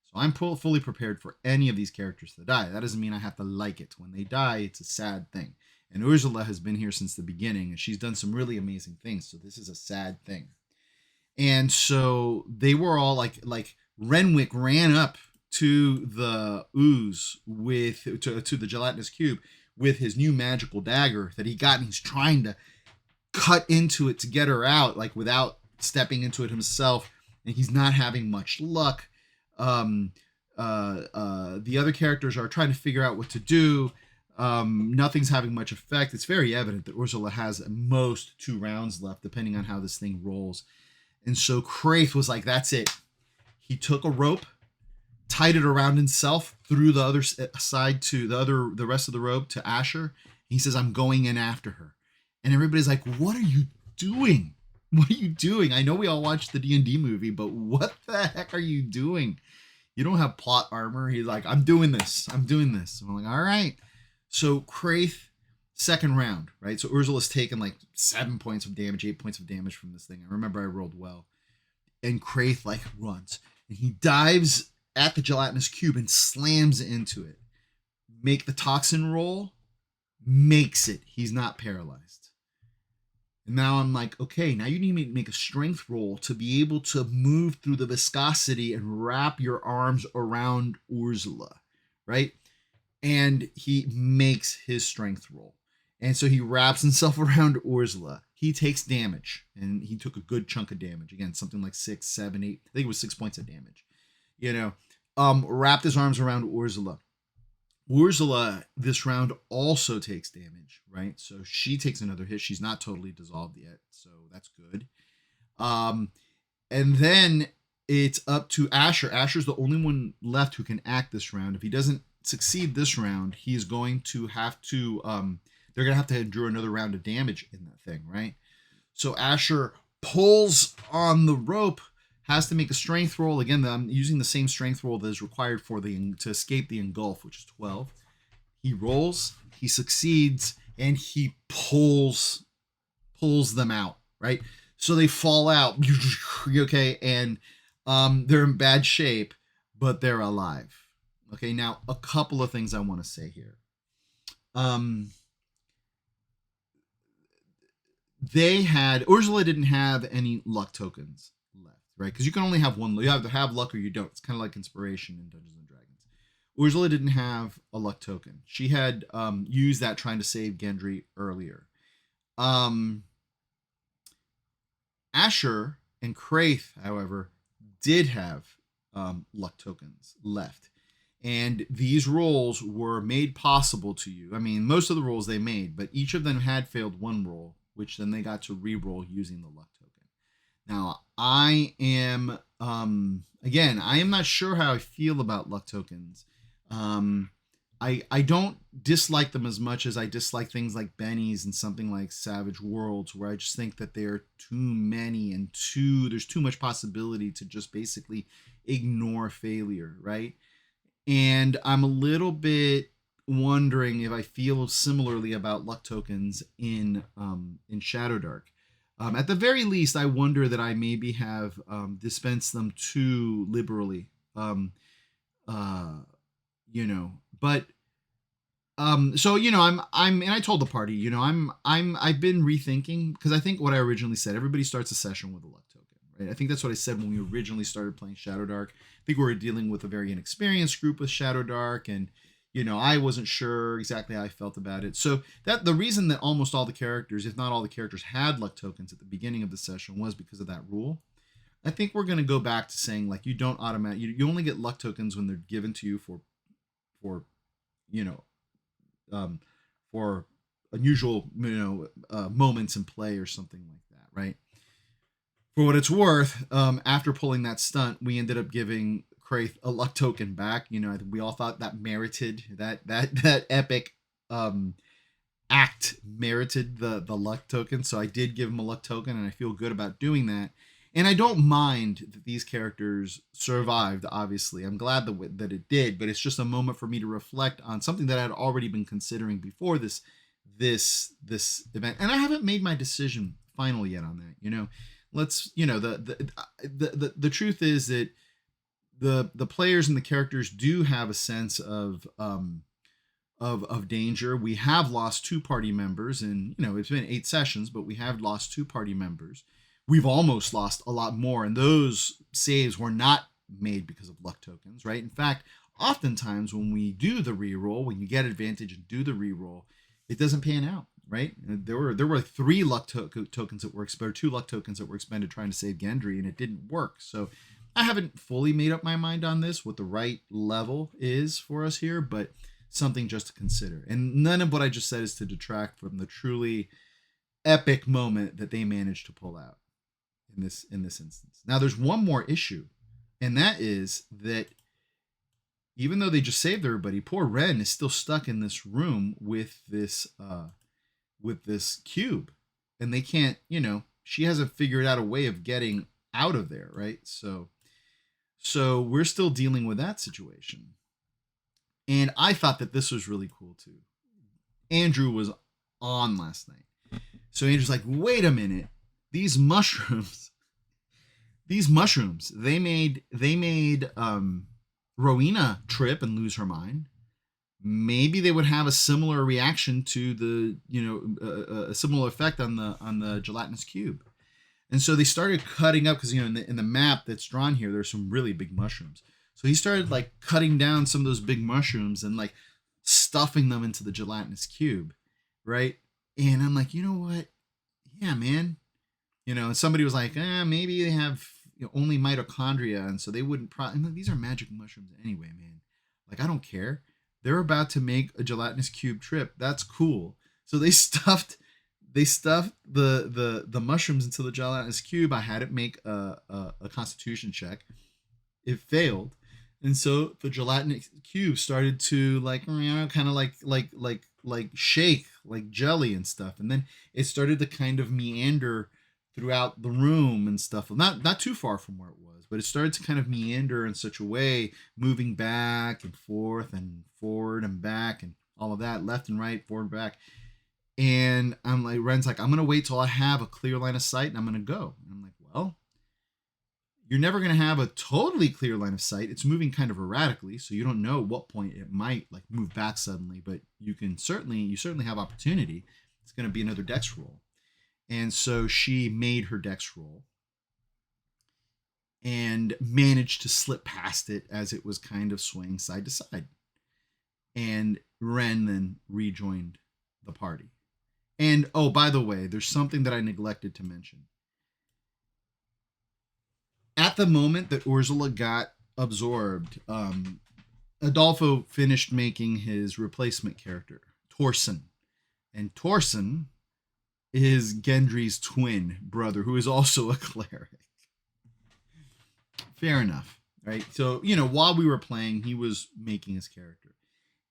So I'm fully prepared for any of these characters to die. That doesn't mean I have to like it. When they die, it's a sad thing. And Ursula has been here since the beginning, and she's done some really amazing things. So this is a sad thing. And so they were all like Renwick ran up to the ooze to the gelatinous cube with his new magical dagger that he got, and he's trying to cut into it to get her out, like without stepping into it himself, and he's not having much luck. The other characters are trying to figure out what to do. Nothing's having much effect. It's very evident that Ursula has at most 2 rounds left, depending on how this thing rolls. And so Kraith was like, that's it. He took a rope, tied it around himself, threw the other side to the rest of the rope to Asher. He says, I'm going in after her. And everybody's like, what are you doing? What are you doing? I know we all watched the D&D movie, but what the heck are you doing? You don't have plot armor. He's like, I'm doing this. I'm doing this. And I'm like, all right. So Kraith, second round, right? So Ursula's taken like 7 points of damage, 8 points of damage from this thing. I remember I rolled well. And Kraith like runs. And he dives at the gelatinous cube and slams into it. Make the toxin roll. Makes it. He's not paralyzed. And now I'm like, okay, now you need to make a strength roll to be able to move through the viscosity and wrap your arms around Ursula, right? And he makes his strength roll. And so he wraps himself around Ursula. He takes damage, and he took a good chunk of damage. Again, something like 6, 7, 8. I think it was 6 points of damage. Wrapped his arms around Ursula. Ursula, this round, also takes damage, right? So she takes another hit. She's not totally dissolved yet, so that's good. And then it's up to Asher. Asher's the only one left who can act this round. If he doesn't succeed this round, he's going to have to... they're going to have to endure another round of damage in that thing, right? So Asher pulls on the rope, has to make a strength roll. Again, I'm using the same strength roll that is required to escape the engulf, which is 12. He rolls, he succeeds, and he pulls them out, right? So they fall out, okay, and they're in bad shape, but they're alive. Okay, now a couple of things I want to say here. Ursula didn't have any luck tokens left, right? Because you can only have one. You have to have luck or you don't. It's kind of like inspiration in Dungeons and Dragons. Ursula didn't have a luck token. She had used that trying to save Gendry earlier. Asher and Kraith, however, did have luck tokens left. And these rolls were made possible to you. I mean, most of the rolls they made, but each of them had failed one roll, which then they got to re-roll using the luck token. Now, I am, again, I am not sure how I feel about luck tokens. I don't dislike them as much as I dislike things like Bennies and something like Savage Worlds, where I just think that they're too many and there's too much possibility to just basically ignore failure, right? And I'm a little bit wondering if I feel similarly about luck tokens in ShadowDark. At the very least, I wonder that I maybe have dispensed them too liberally. But so I'm and I told the party, I've been rethinking, because I think what I originally said, everybody starts a session with a luck token, right? I think that's what I said when we originally started playing ShadowDark. I think we were dealing with a very inexperienced group with ShadowDark, and I wasn't sure exactly how I felt about it. So that the reason that almost all the characters, if not all the characters, had luck tokens at the beginning of the session was because of that rule. I think we're going to go back to saying, like, you don't automatically, you only get luck tokens when they're given to you for unusual, moments in play or something like that, right? For what it's worth, after pulling that stunt, we ended up giving Kraith a luck token back. I think we all thought that merited that epic act merited the luck token. So I did give him a luck token, and I feel good about doing that. And I don't mind that these characters survived, obviously. I'm glad that it did, but it's just a moment for me to reflect on something that I'd already been considering before this event. And I haven't made my decision final yet on that. Let's, the truth is that the players and the characters do have a sense of danger. We have lost 2 party members, and it's been 8 sessions, but we have lost 2 party members. We've almost lost a lot more, and those saves were not made because of luck tokens, right? In fact, oftentimes when we do the reroll, when you get advantage and do the reroll, it doesn't pan out, right? There were 3 luck tokens that were expended, 2 luck tokens that were expended trying to save Gendry, and it didn't work. So I haven't fully made up my mind on this, what the right level is for us here, but something just to consider. And none of what I just said is to detract from the truly epic moment that they managed to pull out in this instance. Now there's one more issue, and that is that even though they just saved everybody, poor Ren is still stuck in this room with this cube, and they can't, she hasn't figured out a way of getting out of there, right? So we're still dealing with that situation. And I thought that this was really cool too. Andrew was on last night. So Andrew's like, wait a minute, these mushrooms, they made Rowena trip and lose her mind. Maybe they would have a similar reaction to the, a similar effect on the gelatinous cube. And so they started cutting up, because in the map that's drawn here, there's some really big mushrooms. So he started like cutting down some of those big mushrooms and like stuffing them into the gelatinous cube, right? And I'm like, you know what? Yeah, man. And somebody was like, maybe they have only mitochondria, and so they wouldn't. These are magic mushrooms anyway, man. Like, I don't care. They're about to make a gelatinous cube trip. That's cool. So they stuffed the mushrooms into the gelatinous cube. I had it make a constitution check. It failed. And so the gelatinous cube started to kind of like shake like jelly and stuff. And then it started to kind of meander throughout the room and stuff. Not too far from where it was, but it started to kind of meander in such a way, moving back and forth and forward and back and all of that, left and right, forward and back. And I'm like, Ren's like, I'm going to wait till I have a clear line of sight and I'm going to go. And I'm like, well, you're never going to have a totally clear line of sight. It's moving kind of erratically, so you don't know what point it might like move back suddenly, but you certainly have opportunity. It's going to be another dex roll. And so she made her dex roll and managed to slip past it as it was kind of swaying side to side. And Ren then rejoined the party. And oh, by the way, there's something that I neglected to mention. At the moment that Ursula got absorbed, Adolfo finished making his replacement character, Torsen. And Torsen is Gendry's twin brother, who is also a cleric. Fair enough, right? So, while we were playing, he was making his character.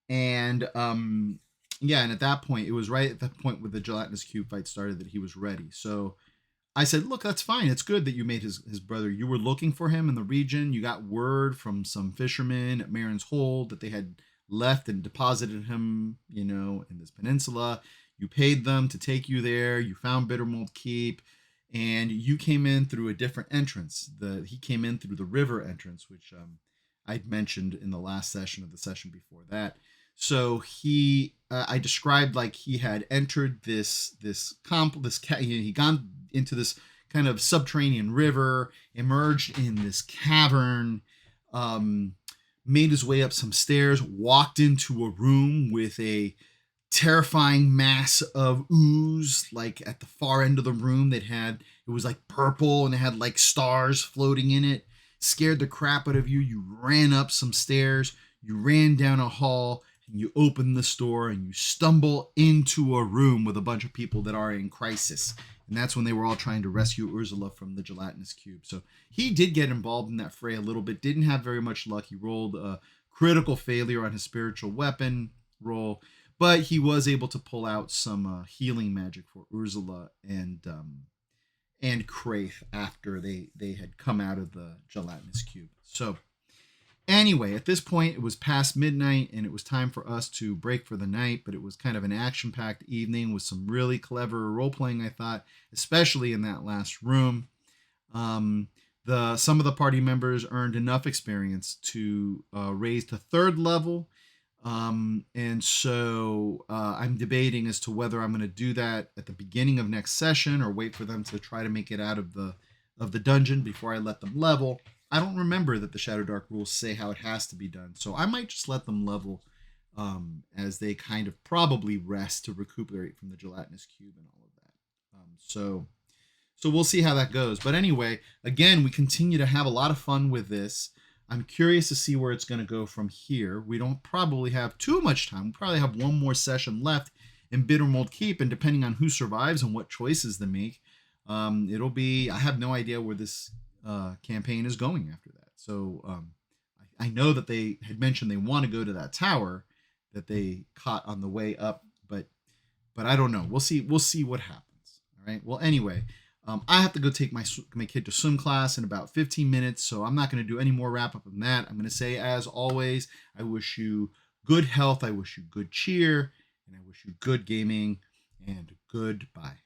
And, and at that point, it was right at the point where the gelatinous cube fight started that he was ready. So I said, look, that's fine. It's good that you made his brother. You were looking for him in the region. You got word from some fishermen at Marin's Hold that they had left and deposited him, in this peninsula. You paid them to take you there. You found Bittermold Keep, and you came in through a different entrance. He came in through the river entrance, which I'd mentioned in the last session of the session before that. So I described like he had entered he'd gone into this kind of subterranean river, emerged in this cavern, made his way up some stairs, walked into a room with a terrifying mass of ooze, like at the far end of the room it was like purple and it had like stars floating in it. Scared the crap out of you. You ran up some stairs, you ran down a hall, and you open the door and you stumble into a room with a bunch of people that are in crisis. And that's when they were all trying to rescue Ursula from the gelatinous cube. So he did get involved in that fray a little bit, didn't have very much luck. He rolled a critical failure on his spiritual weapon roll, but he was able to pull out some healing magic for Ursula, and and Kraith after they had come out of the gelatinous cube. So anyway, at this point, it was past midnight and it was time for us to break for the night, but it was kind of an action-packed evening with some really clever role-playing, I thought, especially in that last room. Some of the party members earned enough experience to raise to third level. And so I'm debating as to whether I'm going to do that at the beginning of next session or wait for them to try to make it out of the dungeon before I let them level. I don't remember that the ShadowDark rules say how it has to be done, so I might just let them level as they kind of probably rest to recuperate from the gelatinous cube and all of that. So we'll see how that goes. But anyway, again, we continue to have a lot of fun with this. I'm curious to see where it's going to go from here. We don't probably have too much time. We probably have one more session left in Bittermold Keep, and depending on who survives and what choices they make, it'll be, I have no idea where this campaign is going after that. So I know that they had mentioned they want to go to that tower that they caught on the way up, but I don't know. We'll see what happens. All right. Well, anyway, I have to go take my kid to swim class in about 15 minutes, so I'm not going to do any more wrap up on that. I'm going to say, as always, I wish you good health, I wish you good cheer, and I wish you good gaming, and goodbye.